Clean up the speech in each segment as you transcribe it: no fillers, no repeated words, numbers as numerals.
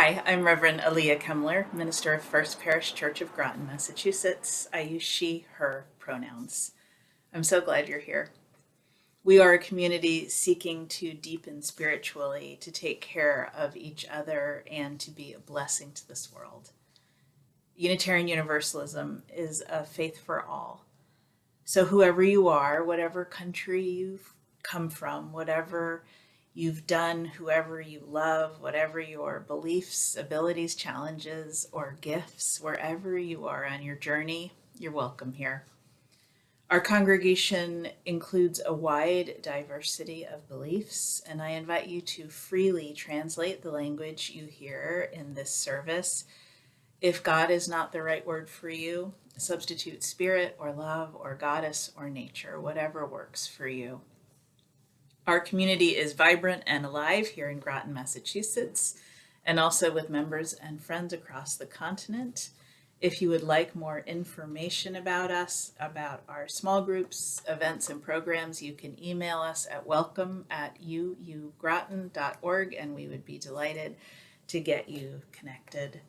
Hi, I'm Reverend Elea Kemler, minister of First Parish Church of Groton, Massachusetts. I use she, her pronouns. I'm so glad you're here. We are a community seeking to deepen spiritually, to take care of each other, and to be a blessing to this world. Unitarian Universalism is a faith for all. So whoever you are, whatever country you've come from, whatever you've done, whoever you love, whatever your beliefs, abilities, challenges, or gifts, wherever you are on your journey, you're welcome here. Our congregation includes a wide diversity of beliefs, and I invite you to freely translate the language you hear in this service. If God is not the right word for you, substitute spirit or love or goddess or nature, whatever works for you. Our community is vibrant and alive here in Groton, Massachusetts, and also with members and friends across the continent. If you would like more information about us, about our small groups, events, and programs, you can email us at welcome@uugroton.org, and we would be delighted to get you connected.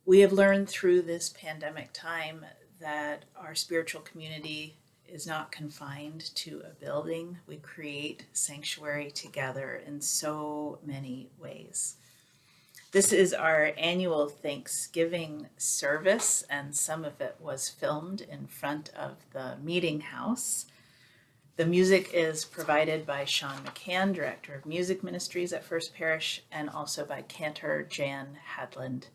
We have learned through this pandemic time that our spiritual community is not confined to a building. We create sanctuary together in so many ways. This is our annual Thanksgiving service, and some of it was filmed in front of the meeting house. The music is provided by Shawn McCann, Director of Music Ministries at First Parish, and also by cantor Jan Hadland.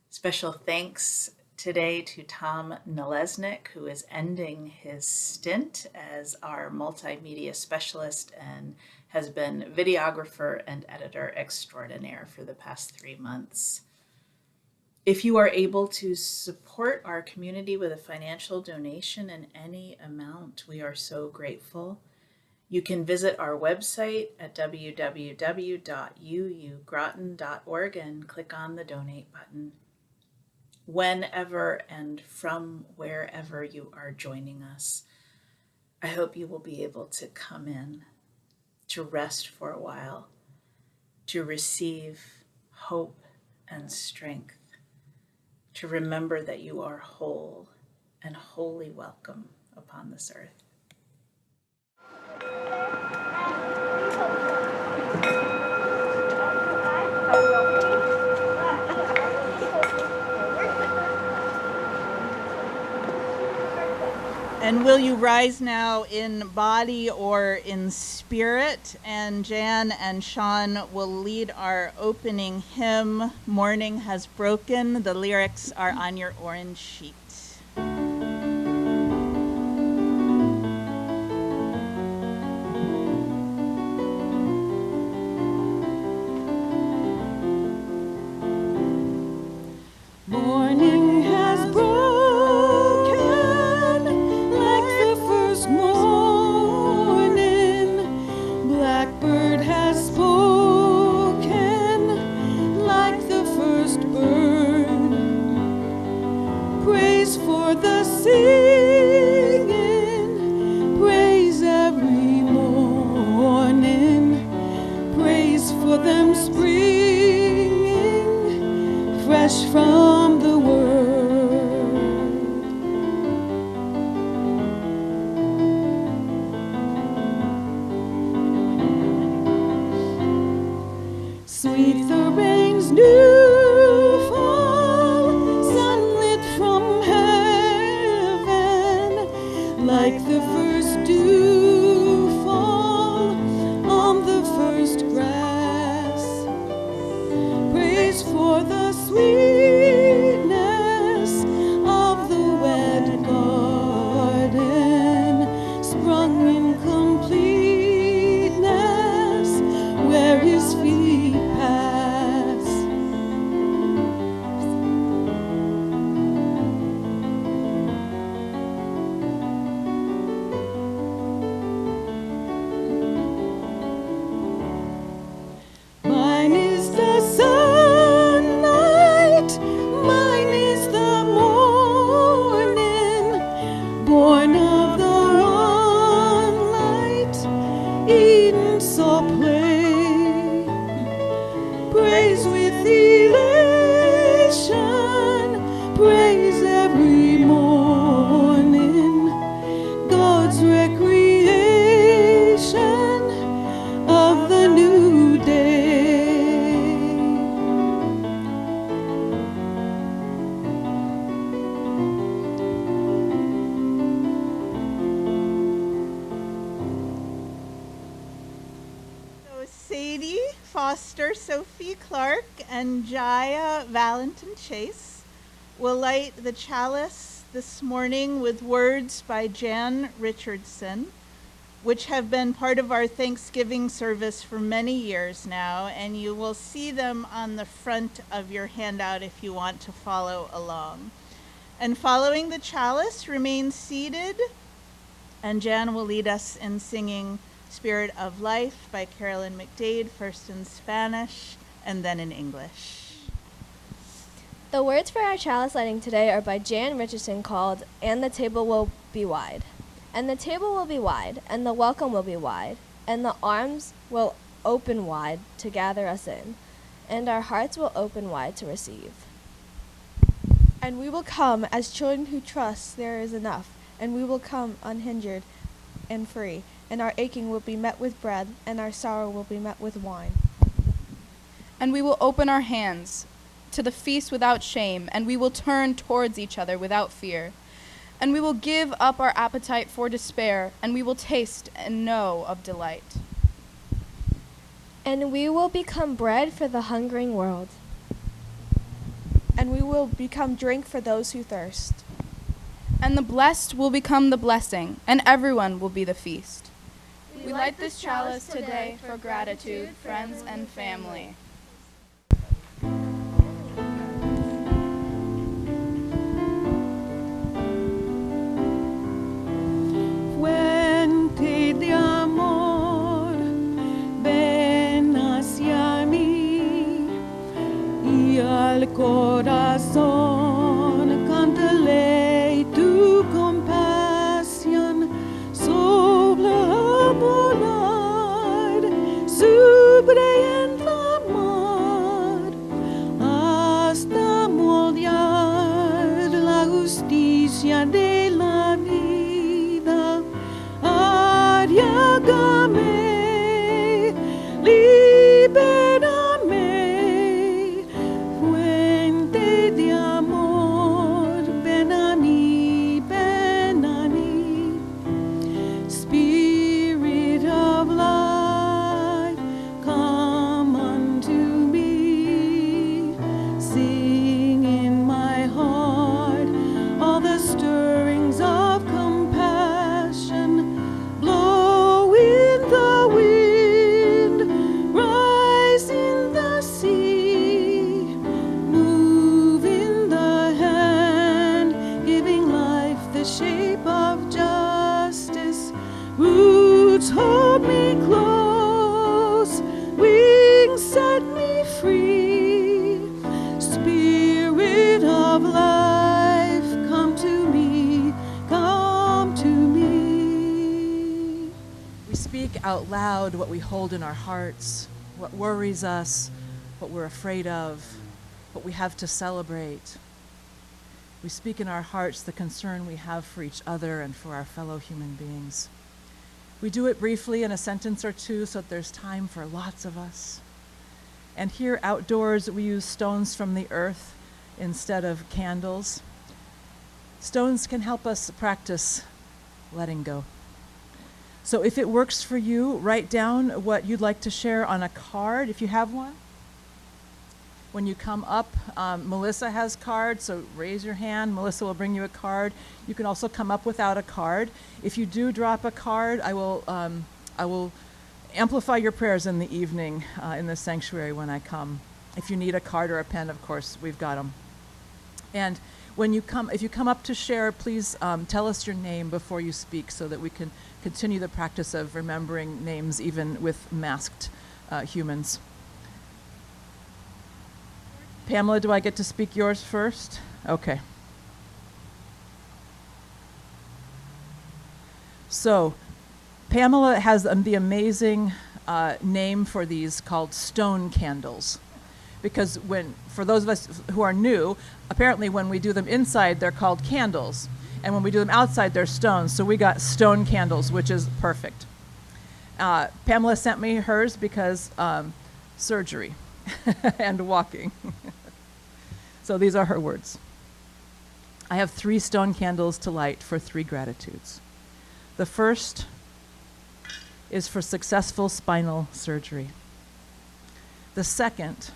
Special thanks today to Tom Nalesnik, who is ending his stint as our multimedia specialist and has been videographer and editor extraordinaire for the past 3 months. If you are able to support our community with a financial donation in any amount, we are so grateful. You can visit our website at www.uugroton.org and click on the donate button. Whenever and from wherever you are joining us, I hope you will be able to come in, to rest for a while, to receive hope and strength, to remember that you are whole and wholly welcome upon this earth. And will you rise now in body or in spirit? And Jan and Shawn will lead our opening hymn, Morning Has Broken. The lyrics are on your orange sheet. Morning has broken. From the word, sweet the rain's new fall, sunlit from heaven, like the first dew fall on the first grass. Praise for the sweetness of the wet garden, sprung in completeness where his feet pass. Mine is the sunlight, mine is the morning, born of the one light, Eden saw play. praise with elation, praise every morning, God's recreation of the new day. So Sadie Foster, Sophie Clark, and Jaya Valentin Chase will light the chalice this morning with words by Jan Richardson, which have been part of our Thanksgiving service for many years now, and you will see them on the front of your handout if you want to follow along. And following the chalice, remain seated, and Jan will lead us in singing Spirit of Life by Carolyn McDade, first in Spanish and then in English. The words for our chalice lighting today are by Jan Richardson, called "And the Table Will Be Wide." And the table will be wide, and the welcome will be wide, and the arms will open wide to gather us in, and our hearts will open wide to receive. And we will come as children who trust there is enough, and we will come unhindered and free, and our aching will be met with bread, and our sorrow will be met with wine. And we will open our hands to the feast without shame, and we will turn towards each other without fear. And we will give up our appetite for despair, and we will taste and know of delight. And we will become bread for the hungering world. And we will become drink for those who thirst. And the blessed will become the blessing, and everyone will be the feast. We light this chalice today for gratitude, friends, and family. Fuente de amor, ven hacia mí y al corazón cántale tu compasión, sopla a volar sobre el mar hasta moldear la justicia de la vida. Ariágame, libérame, fuente de amor, ven a mí, ven a mí. Spirit of life, come unto me. Sing in my heart all the stirrings of compassion. Blow in the wind, rise in the sea, move in the hand, giving life the shape of justice. Roots hold me close, wings set me free. Spirit of life, come to me, come to me. We speak out loud what we hold in our hearts, what worries us, what we're afraid of, what we have to celebrate. We speak in our hearts the concern we have for each other and for our fellow human beings. We do it briefly in a sentence or two so that there's time for lots of us. And here outdoors, we use stones from the earth instead of candles. Stones can help us practice letting go. So if it works for you, write down what you'd like to share on a card, if you have one. When you come up, Melissa has cards, so raise your hand. Melissa will bring you a card. You can also come up without a card. If you do drop a card, I will amplify your prayers in the evening in the sanctuary when I come. If you need a card or a pen, of course, we've got them. And when you come, if you come up to share, please tell us your name before you speak so that we can continue the practice of remembering names even with masked humans. Pamela, do I get to speak yours first? Okay. So, Pamela has the amazing name for these called stone candles. because for those of us who are new, apparently when we do them inside, they're called candles. And when we do them outside, they're stones. So we got stone candles, which is perfect. Pamela sent me hers because surgery and walking. So these are her words. I have 3 stone candles to light for 3 gratitudes. The first is for successful spinal surgery. The second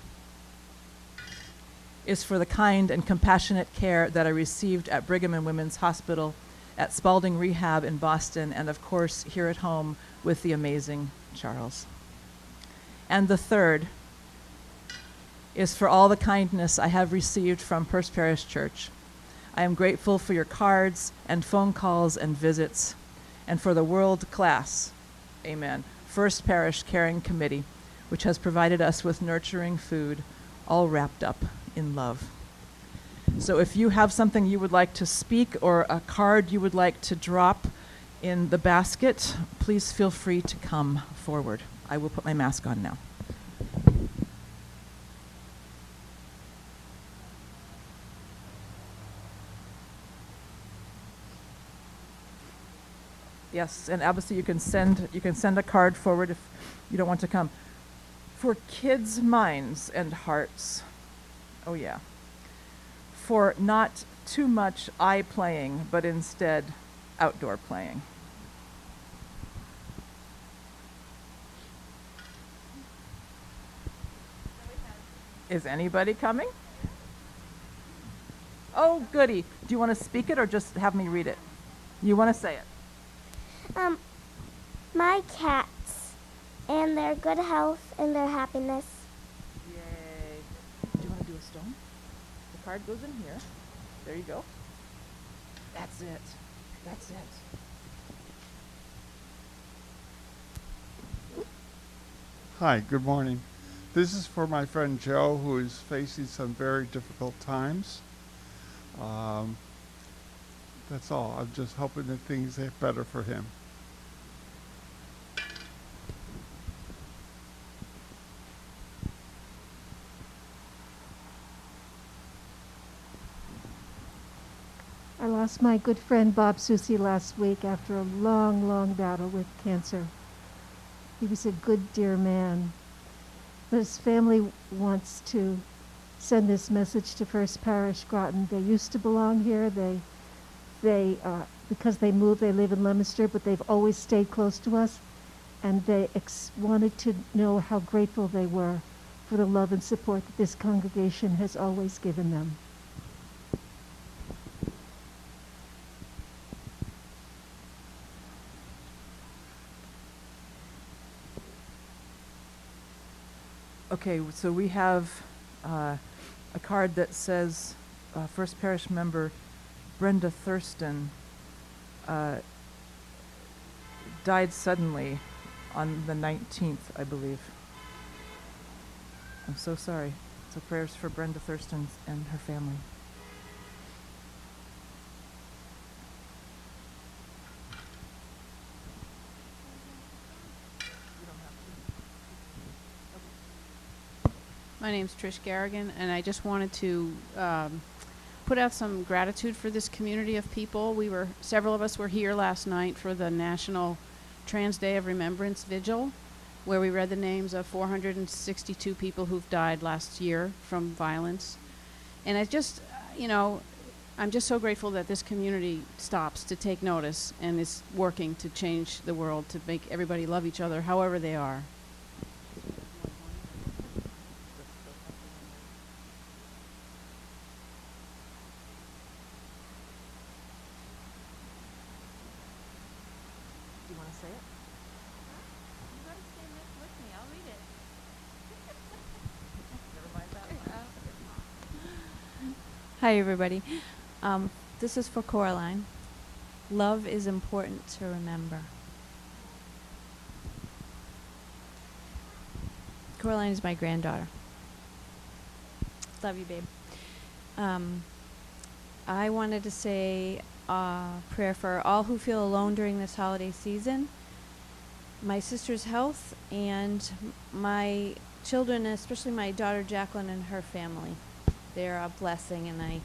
is for the kind and compassionate care that I received at Brigham and Women's Hospital, at Spalding Rehab in Boston, and of course here at home with the amazing Charles. And the third is for all the kindness I have received from First Parish Church. I am grateful for your cards and phone calls and visits, and for the world-class, amen, First Parish Caring Committee, which has provided us with nurturing food, all wrapped up in love. So if you have something you would like to speak or a card you would like to drop in the basket, please feel free to come forward. I will put my mask on now. Yes, and obviously you can send a card forward if you don't want to come. For kids' minds and hearts, oh yeah. For not too much eye playing, but instead outdoor playing. Is anybody coming? Oh, goody. Do you want to speak it or just have me read it? You want to say it? My cats and their good health and their happiness. Yay. Do you want to do a stone? The card goes in here. There you go. That's it. That's it. Hi, good morning. This is for my friend Joe, who is facing some very difficult times. That's all. I'm just hoping that things get better for him. I lost my good friend Bob Susi last week after a long, long battle with cancer. He was a good, dear man. But his family wants to send this message to First Parish Groton. They used to belong here. They because they moved, they live in Leominster, but they've always stayed close to us. And they wanted to know how grateful they were for the love and support that this congregation has always given them. Okay, so we have a card that says First Parish member Brenda Thurston died suddenly on the 19th, I believe. I'm so sorry. So prayers for Brenda Thurston and her family. My name's Trish Garrigan, and I just wanted to put out some gratitude for this community of people. Several of us were here last night for the National Trans Day of Remembrance Vigil, where we read the names of 462 people who've died last year from violence. And I just, I'm just so grateful that this community stops to take notice and is working to change the world, to make everybody love each other however they are. Hi, everybody. This is for Coraline. Love is important to remember. Coraline is my granddaughter. Love you, babe. I wanted to say a prayer for all who feel alone during this holiday season. my sister's health and my children, especially my daughter Jacqueline and her family. They're a blessing, and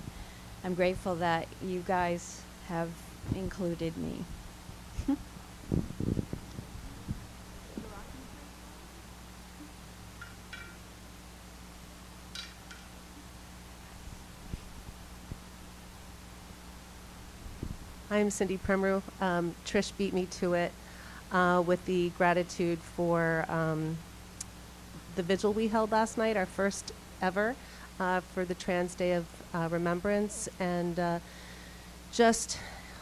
I'm grateful that you guys have included me. I'm Cindy Premru. Trish beat me to it with the gratitude for the vigil we held last night, our first ever, for the Trans Day of Remembrance, and just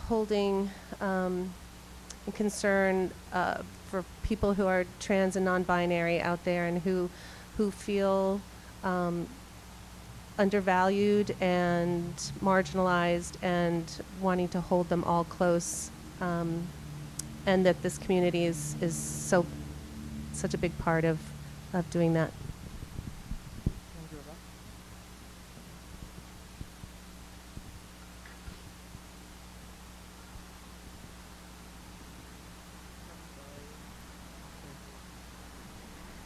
holding concern for people who are trans and non-binary out there, and who feel undervalued and marginalized, and wanting to hold them all close, and that this community is such a big part of doing that.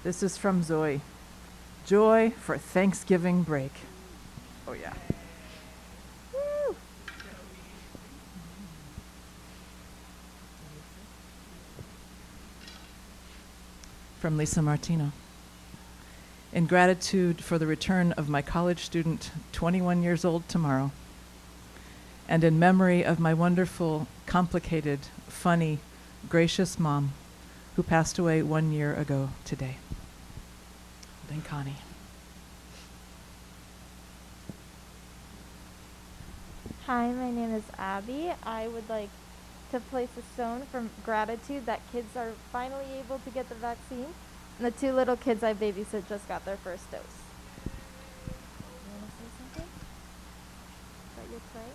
This is from Zoe. Joy for Thanksgiving break. Oh, yeah. Woo. From Lisa Martino. In gratitude for the return of my college student, 21 years old tomorrow, and in memory of my wonderful, complicated, funny, gracious mom who passed away 1 year ago today. Holding Connie. Hi, my name is Abby. I would like to place a stone from gratitude that kids are finally able to get the vaccine. And the 2 little kids I babysit just got their first dose. You want to say something? Is that your play?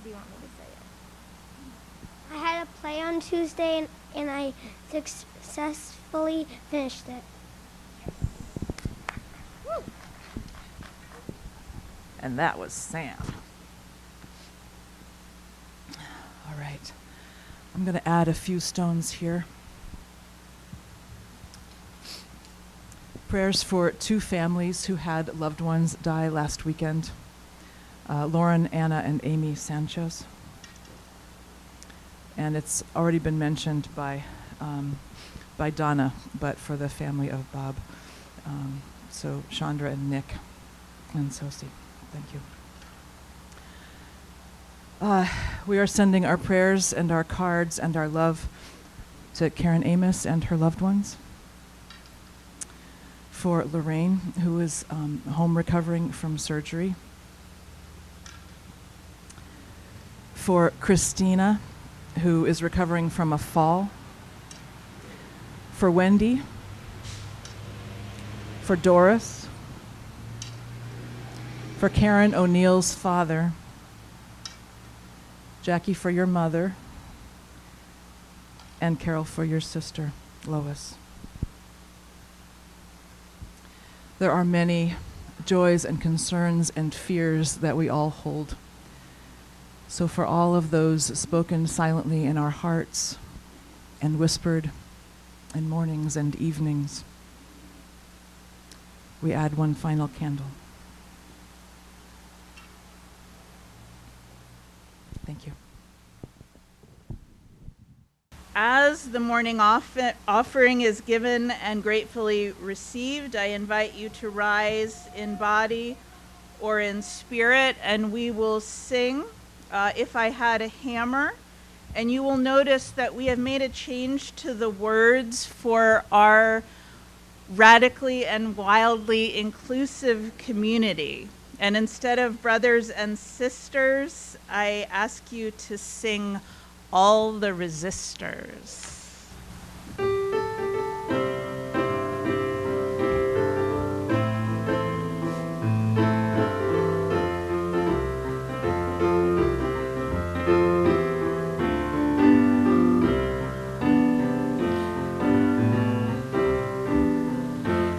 Do you want me to say it? I had a play on Tuesday and I successfully finished it. Woo! And that was Sam. All right. I'm going to add a few stones here. Prayers for 2 families who had loved ones die last weekend. Lauren, Anna, and Amy Sanchez. And it's already been mentioned by Donna, but for the family of Bob. So Chandra and Nick and Sosie. Thank you. We are sending our prayers and our cards and our love to Karen Amos and her loved ones. For Lorraine, who is home recovering from surgery. For Christina, who is recovering from a fall. For Wendy. For Doris. For Karen O'Neill's father. Jackie, for your mother. And Carol, for your sister, Lois. There are many joys and concerns and fears that we all hold. So for all of those spoken silently in our hearts and whispered in mornings and evenings, we add one final candle. Thank you. As the morning offering is given and gratefully received, I invite you to rise in body or in spirit, and we will sing If I Had a Hammer. And you will notice that we have made a change to the words for our radically and wildly inclusive community. And instead of brothers and sisters, I ask you to sing All the Resistors.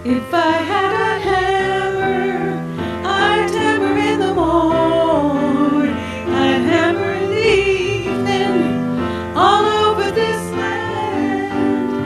If I had a hammer, I'd hammer in the morning, I'd hammer in the evening, all over this land.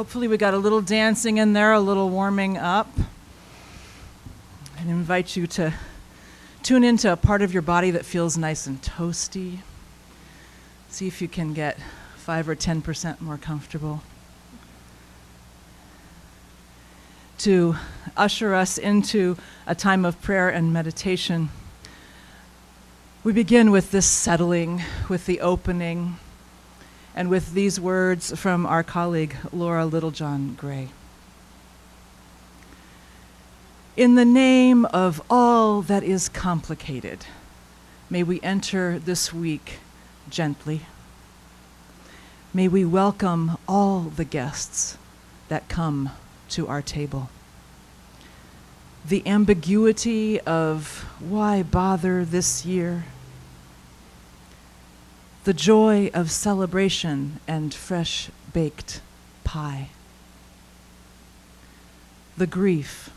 Hopefully we got a little dancing in there, a little warming up. I invite you to tune into a part of your body that feels nice and toasty. See if you can get 5 or 10% more comfortable. To usher us into a time of prayer and meditation, we begin with this settling, with the opening, and with these words from our colleague, Laura Littlejohn Gray. In the name of all that is complicated, may we enter this week gently. May we welcome all the guests that come to our table. The ambiguity of why bother this year, the joy of celebration and fresh baked pie, the grief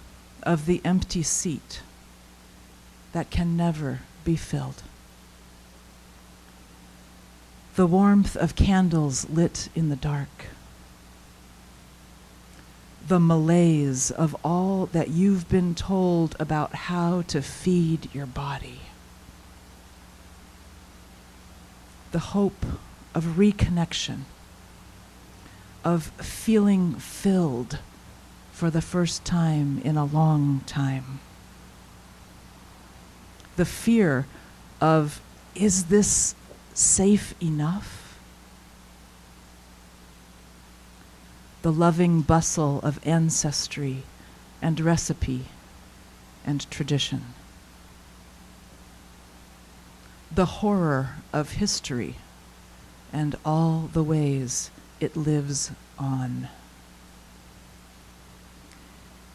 of the empty seat that can never be filled, the warmth of candles lit in the dark, the malaise of all that you've been told about how to feed your body, the hope of reconnection, of feeling filled for the first time in a long time, the fear of, is this safe enough? The loving bustle of ancestry and recipe and tradition, the horror of history and all the ways it lives on.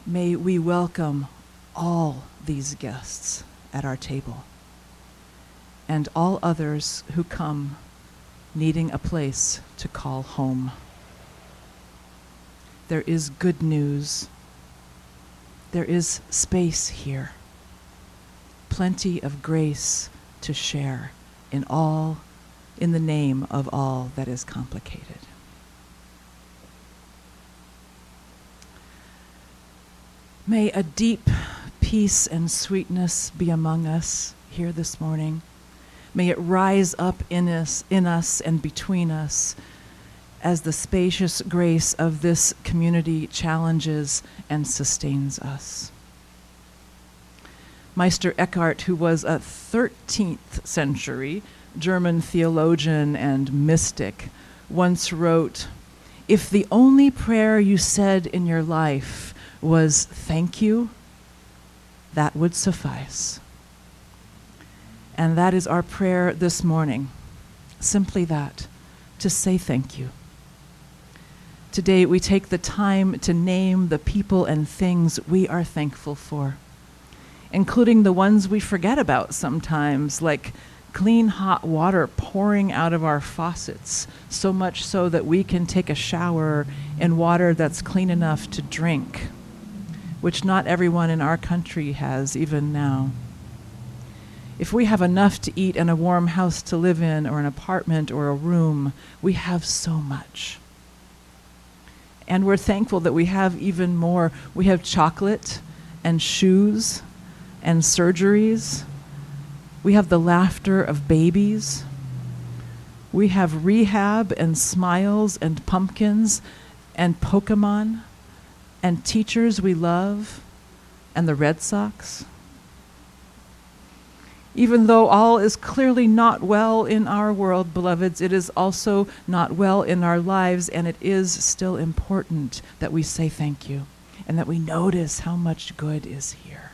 May we welcome all these guests at our table and all others who come needing a place to call home. There is good news. There is space here. Plenty of grace to share in the name of all that is complicated. May a deep peace and sweetness be among us here this morning. May it rise up in us and between us as the spacious grace of this community challenges and sustains us. Meister Eckhart, who was a 13th century German theologian and mystic, once wrote, "If the only prayer you said in your life was thank you, that would suffice." And that is our prayer this morning, simply that, to say thank you. Today we take the time to name the people and things we are thankful for, including the ones we forget about sometimes, like clean hot water pouring out of our faucets, so much so that we can take a shower in water that's clean enough to drink, which not everyone in our country has even now. If we have enough to eat and a warm house to live in, or an apartment or a room, we have so much. And we're thankful that we have even more. We have chocolate and shoes and surgeries. We have the laughter of babies. We have rehab and smiles and pumpkins and Pokemon and teachers we love and the Red Sox. Even though all is clearly not well in our world, beloveds, it is also not well in our lives, and it is still important that we say thank you and that we notice how much good is here.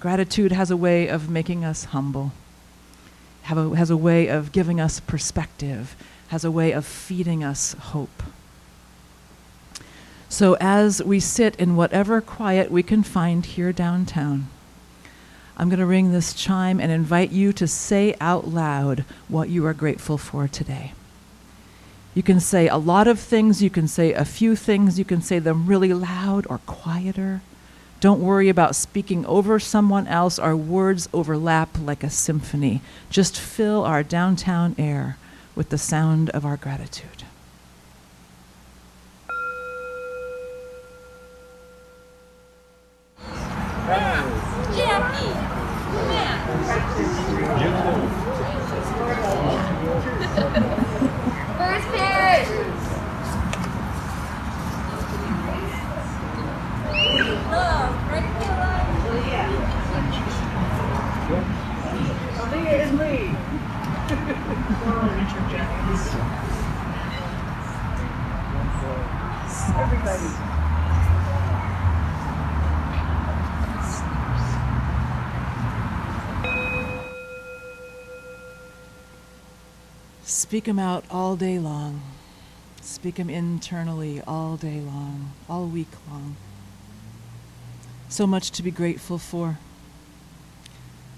Gratitude has a way of making us humble, has a way of giving us perspective, has a way of feeding us hope. So as we sit in whatever quiet we can find here downtown, I'm going to ring this chime and invite you to say out loud what you are grateful for today. You can say a lot of things, you can say a few things, you can say them really loud or quieter. Don't worry about speaking over someone else. Our words overlap like a symphony. Just fill our downtown air with the sound of our gratitude. interject. Everybody. Speak them out all day long. Speak them internally all day long, all week long. So much to be grateful for.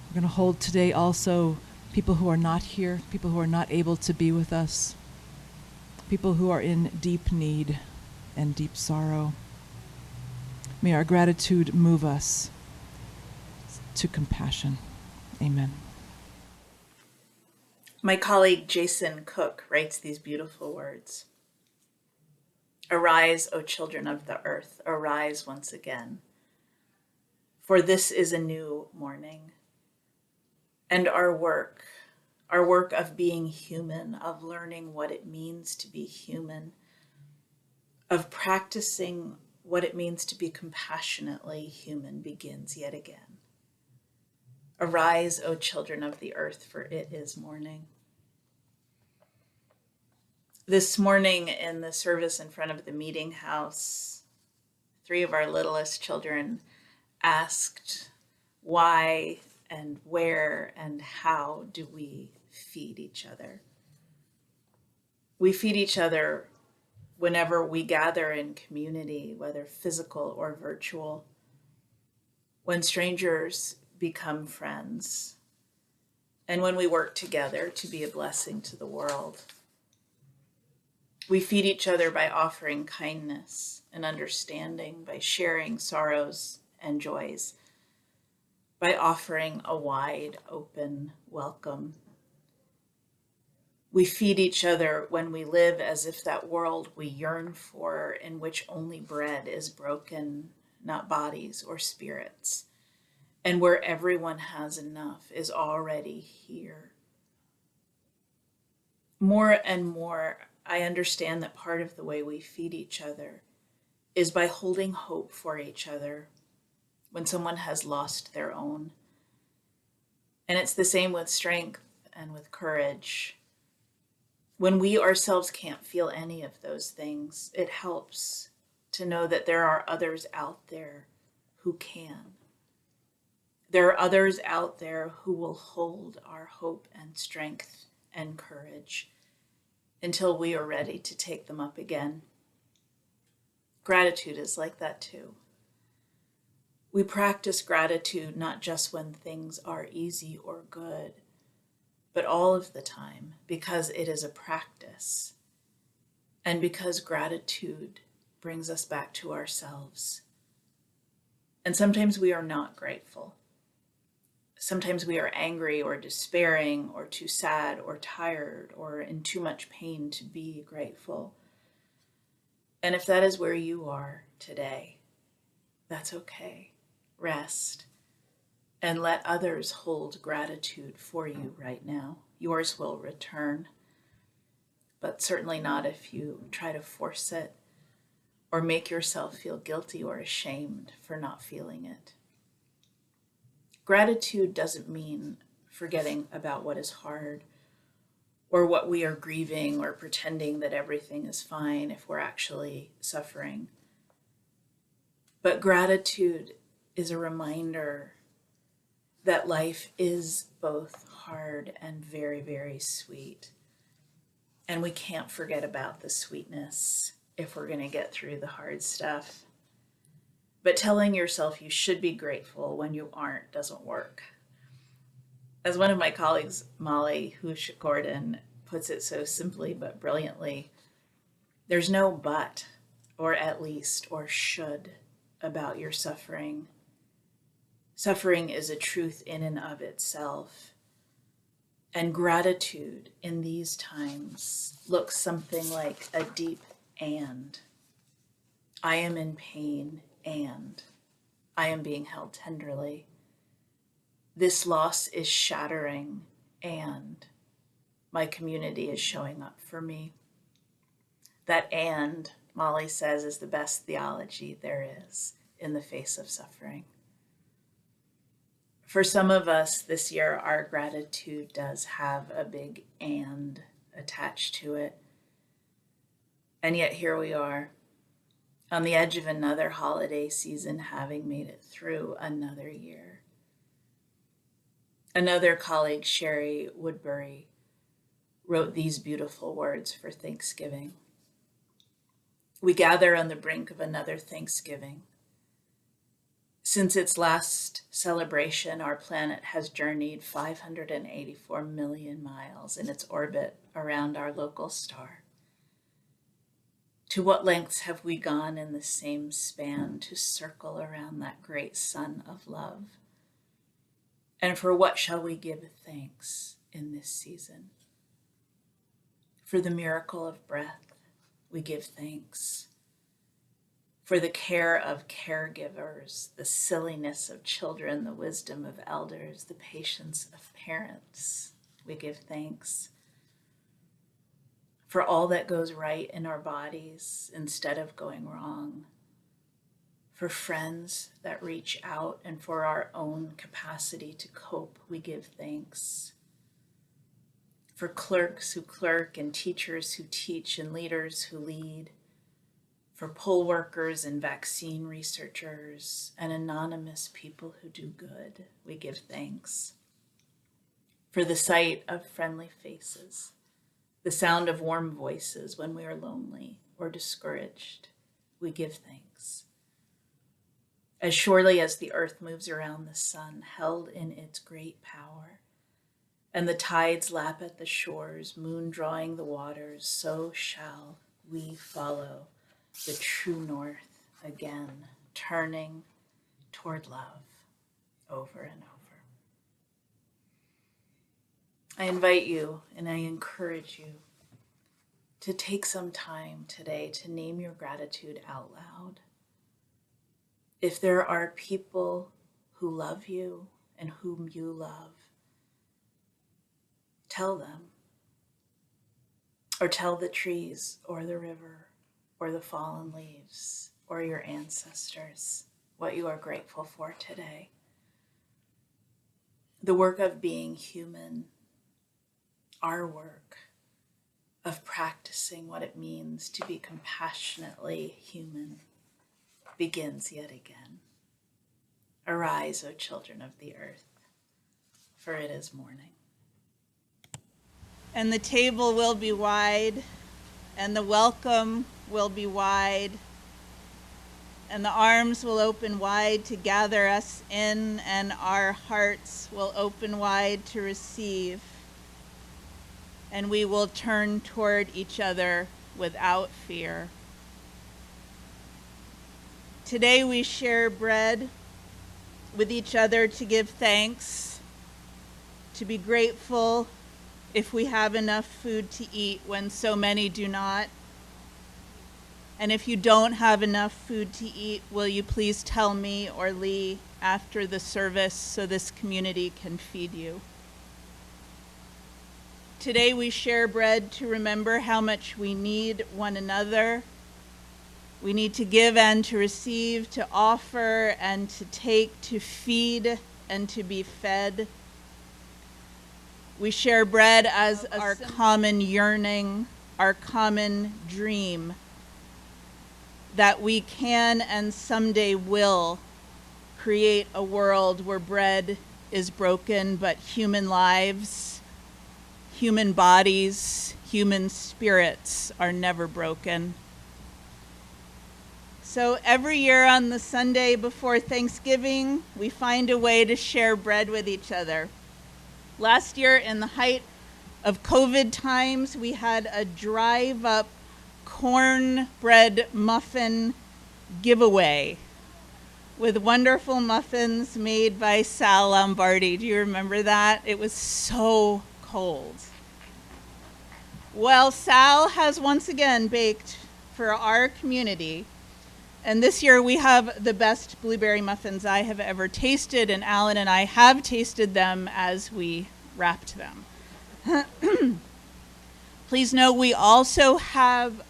We're going to hold today also people who are not here, people who are not able to be with us, people who are in deep need and deep sorrow. May our gratitude move us to compassion. Amen. My colleague Jason Cook writes these beautiful words. Arise, O children of the earth, arise once again. For this is a new morning. And our work of being human, of learning what it means to be human, of practicing what it means to be compassionately human begins yet again. Arise, O children of the earth, for it is morning. This morning in the service in front of the meeting house, 3 of our littlest children asked why and where and how do we feed each other. We feed each other whenever we gather in community, whether physical or virtual, when strangers become friends, and when we work together to be a blessing to the world. We feed each other by offering kindness and understanding, by sharing sorrows and joys, by offering a wide open welcome. We feed each other when we live as if that world we yearn for, in which only bread is broken, not bodies or spirits, and where everyone has enough, is already here. More and more, I understand that part of the way we feed each other is by holding hope for each other when someone has lost their own. And it's the same with strength and with courage. When we ourselves can't feel any of those things, it helps to know that there are others out there who can. There are others out there who will hold our hope and strength and courage until we are ready to take them up again. Gratitude is like that too. We practice gratitude not just when things are easy or good, but all of the time, because it is a practice, and because gratitude brings us back to ourselves. And sometimes we are not grateful. Sometimes we are angry or despairing or too sad or tired or in too much pain to be grateful. And if that is where you are today, that's okay. Rest and let others hold gratitude for you right now. Yours will return, but certainly not if you try to force it or make yourself feel guilty or ashamed for not feeling it. Gratitude doesn't mean forgetting about what is hard or what we are grieving or pretending that everything is fine if we're actually suffering. But gratitude is a reminder that life is both hard and very, very sweet. And we can't forget about the sweetness if we're going to get through the hard stuff. But telling yourself you should be grateful when you aren't doesn't work. As one of my colleagues, Molly Gordon, puts it so simply but brilliantly, there's no but, or at least, or should about your suffering. Suffering is a truth in and of itself. And gratitude in these times looks something like a deep and. I am in pain and I am being held tenderly. This loss is shattering and my community is showing up for me. That and, Molly says, is the best theology there is in the face of suffering. For some of us this year, our gratitude does have a big and attached to it. And yet here we are, on the edge of another holiday season, having made it through another year. Another colleague, Sherry Woodbury, wrote these beautiful words for Thanksgiving. We gather on the brink of another Thanksgiving. Since its last celebration, our planet has journeyed 584 million miles in its orbit around our local star. To what lengths have we gone in the same span to circle around that great sun of love? And for what shall we give thanks in this season? For the miracle of breath, we give thanks. For the care of caregivers, the silliness of children, the wisdom of elders, the patience of parents, we give thanks. For all that goes right in our bodies instead of going wrong. For friends that reach out, and for our own capacity to cope, we give thanks. For clerks who clerk, and teachers who teach, and leaders who lead. For poll workers and vaccine researchers and anonymous people who do good, we give thanks. For the sight of friendly faces, the sound of warm voices when we are lonely or discouraged, we give thanks. As surely as the earth moves around the sun, held in its great power, and the tides lap at the shores, moon drawing the waters, so shall we follow the true north again, turning toward love over and over. I invite you and I encourage you to take some time today to name your gratitude out loud. If there are people who love you and whom you love, tell them. Or tell the trees or the river or the fallen leaves or your ancestors what you are grateful for today. The work of being human, our work of practicing what it means to be compassionately human, begins yet again. Arise, O children of the earth, for it is morning. And the table will be wide, and the welcome will be wide, and the arms will open wide to gather us in, and our hearts will open wide to receive. And we will turn toward each other without fear. Today we share bread with each other to give thanks, to be grateful if we have enough food to eat when so many do not. And if you don't have enough food to eat, will you please tell me or Lee after the service so this community can feed you? Today we share bread to remember how much we need one another. We need to give and to receive, to offer and to take, to feed and to be fed. We share bread as our common yearning, our common dream, that we can and someday will create a world where bread is broken, but human lives, human bodies, human spirits are never broken. So every year on the Sunday before Thanksgiving, we find a way to share bread with each other. Last year, in the height of COVID times, we had a drive-up cornbread muffin giveaway with wonderful muffins made by Sal Lombardi. Do you remember that? It was so cold. Well, Sal has once again baked for our community. And this year we have the best blueberry muffins I have ever tasted, and Alan and I have tasted them as we wrapped them. Please know we also have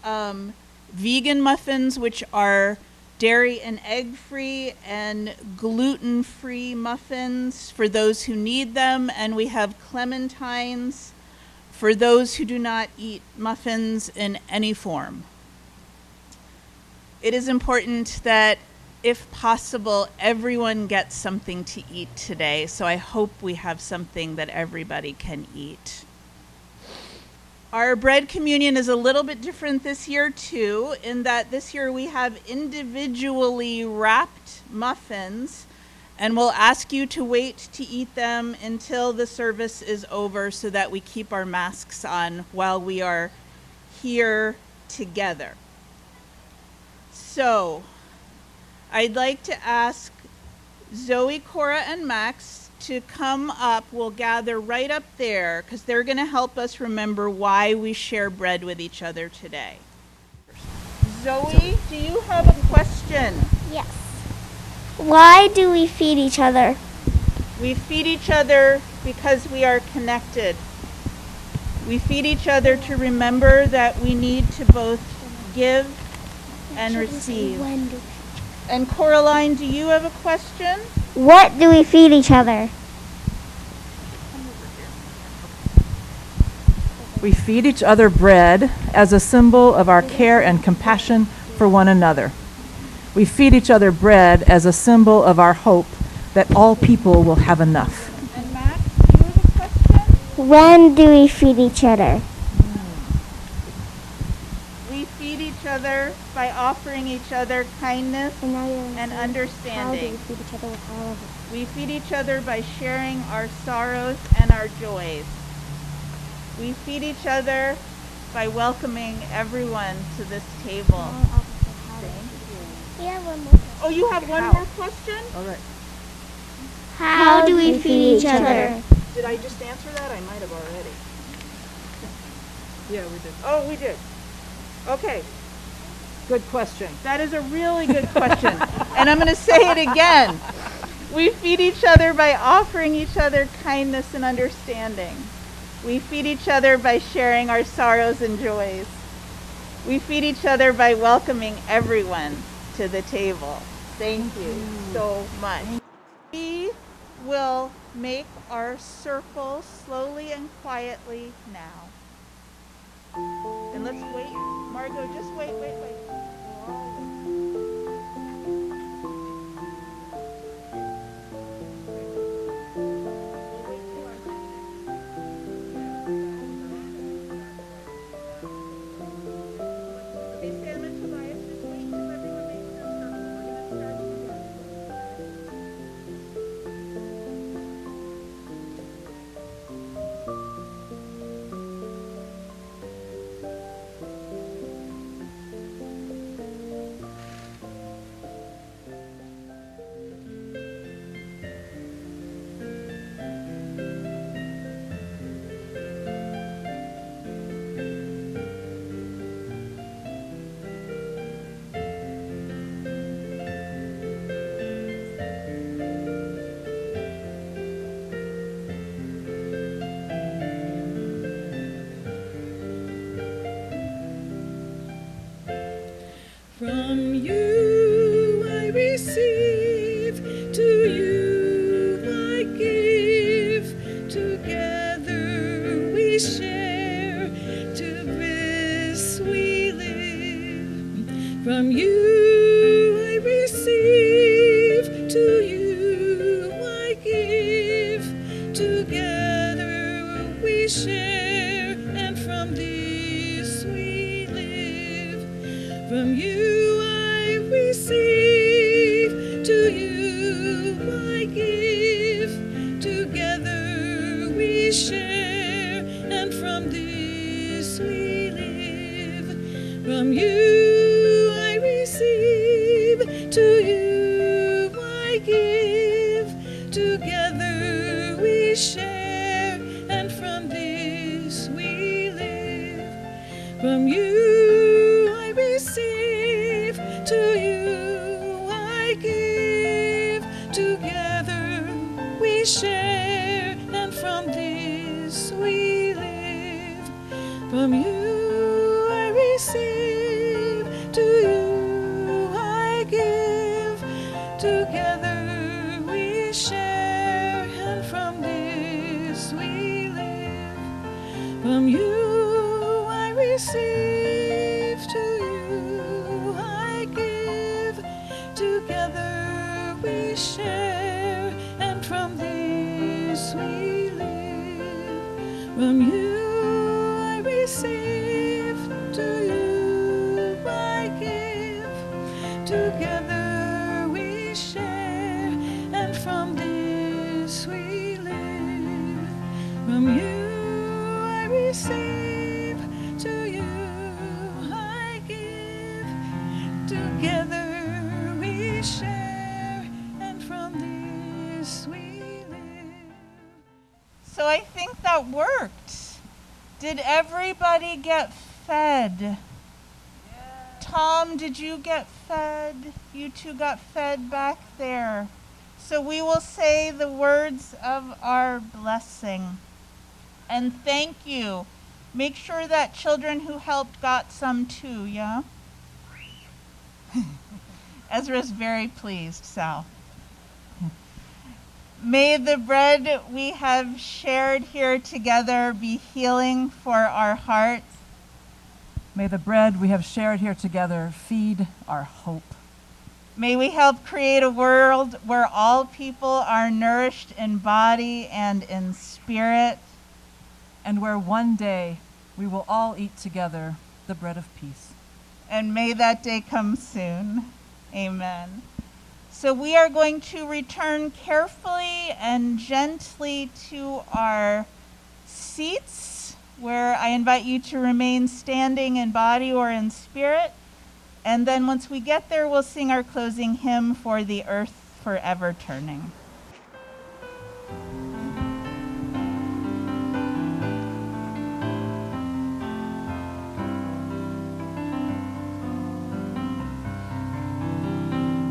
vegan muffins, which are dairy and egg-free and gluten-free muffins for those who need them. And we have clementines for those who do not eat muffins in any form. It is important that, if possible, everyone gets something to eat today, so I hope we have something that everybody can eat. Our bread communion is a little bit different this year too, in that this year we have individually wrapped muffins, and we'll ask you to wait to eat them until the service is over so that we keep our masks on while we are here together. So, I'd like to ask Zoe, Cora, and Max to come up. We'll gather right up there because they're going to help us remember why we share bread with each other today. Zoe, do you have a question? Yes. Why do we feed each other? We feed each other because we are connected. We feed each other to remember that we need to both give and receive. And Coraline, do you have a question? What do we feed each other? We feed each other bread as a symbol of our care and compassion for one another. We feed each other bread as a symbol of our hope that all people will have enough. And Max, do you have a question? When do we feed each other? We feed each other by offering each other kindness and understanding. How do we feed each other with all of it? We feed each other by sharing our sorrows and our joys. We feed each other by welcoming everyone to this table. We have one more. Oh, you have one more question? All right. How do we feed each other? Did I just answer that? I might have already. Yeah, we did. Oh, we did. Okay. Good question. That is a really good question. And I'm going to say it again. We feed each other by offering each other kindness and understanding. We feed each other by sharing our sorrows and joys. We feed each other by welcoming everyone to the table. Thank you so much. We will make our circle slowly and quietly now. And let's wait. Margot, just wait. From you I receive, to you I give. Together we share, to this we live. From you I receive, to you I give. Together we share, and from this we live. From you I receive, to you I give. Together we share, and from this we live. From you I receive, to you I give. Together we share, and from this we live. From you I receive, to you I give. Together we share, and from this we live. From you I receive, to you I give. Together we share, and from this we live. From you I receive, to you I give. Together we share, and from this we live. From you I receive, to you I give. Together we share, and from this we live. From you I receive, to you I give. Together we share, and from this we live. So I think that worked. Did everybody get fed? Tom, did you get fed? You two got fed back there. So we will say the words of our blessing. And thank you. Make sure that children who helped got some too, yeah? Ezra's very pleased, Sal. May the bread we have shared here together be healing for our hearts. May the bread we have shared here together feed our hope. May we help create a world where all people are nourished in body and in spirit. And where one day we will all eat together the bread of peace. And may that day come soon. Amen. So we are going to return carefully and gently to our seats, where I invite you to remain standing in body or in spirit. And then once we get there, we'll sing our closing hymn, For the Earth Forever Turning.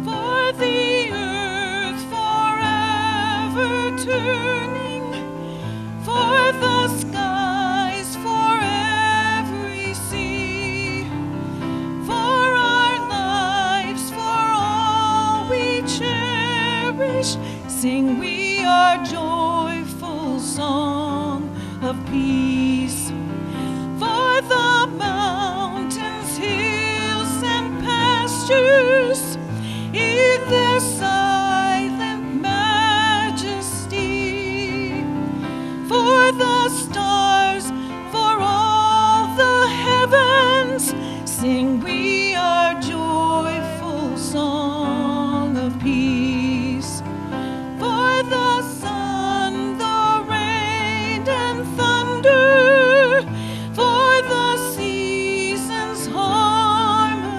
For the earth forever turning, for the skies for every sea, for our lives, for all we cherish, sing we our joyful song of peace. For the mountains, hills, and pastures, in their silent majesty, for the stars, for all the heavens, sing we our joyful song of peace. For the sun, the rain, and thunder, for the seasons' harmony,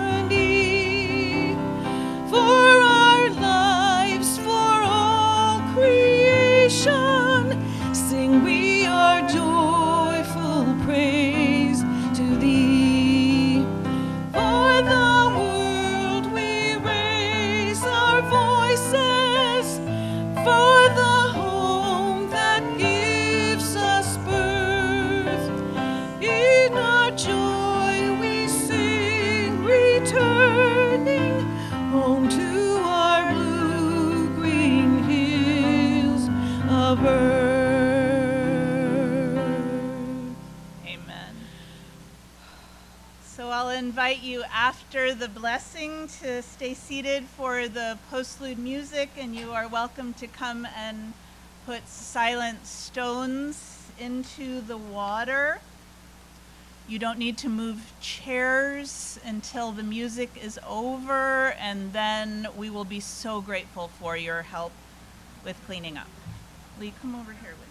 for our lives, for all creation, sing we our joyful praise to thee. For the world we raise our voices, for the home that gives us birth. In our joy we sing, returning home to our blue-green hills of earth. Amen. So I'll invite you after the blessing to stay seated for the postlude music, and you are welcome to come and put silent stones into the water. You don't need to move chairs until the music is over, and then we will be so grateful for your help with cleaning up. Lee, come over here with me.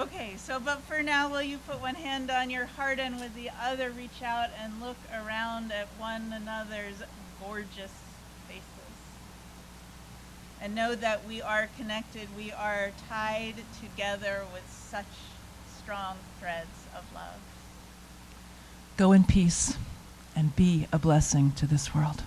Okay, so but for now, will you put one hand on your heart and with the other reach out and look around at one another's gorgeous faces. And know that we are connected, we are tied together with such strong threads of love. Go in peace and be a blessing to this world.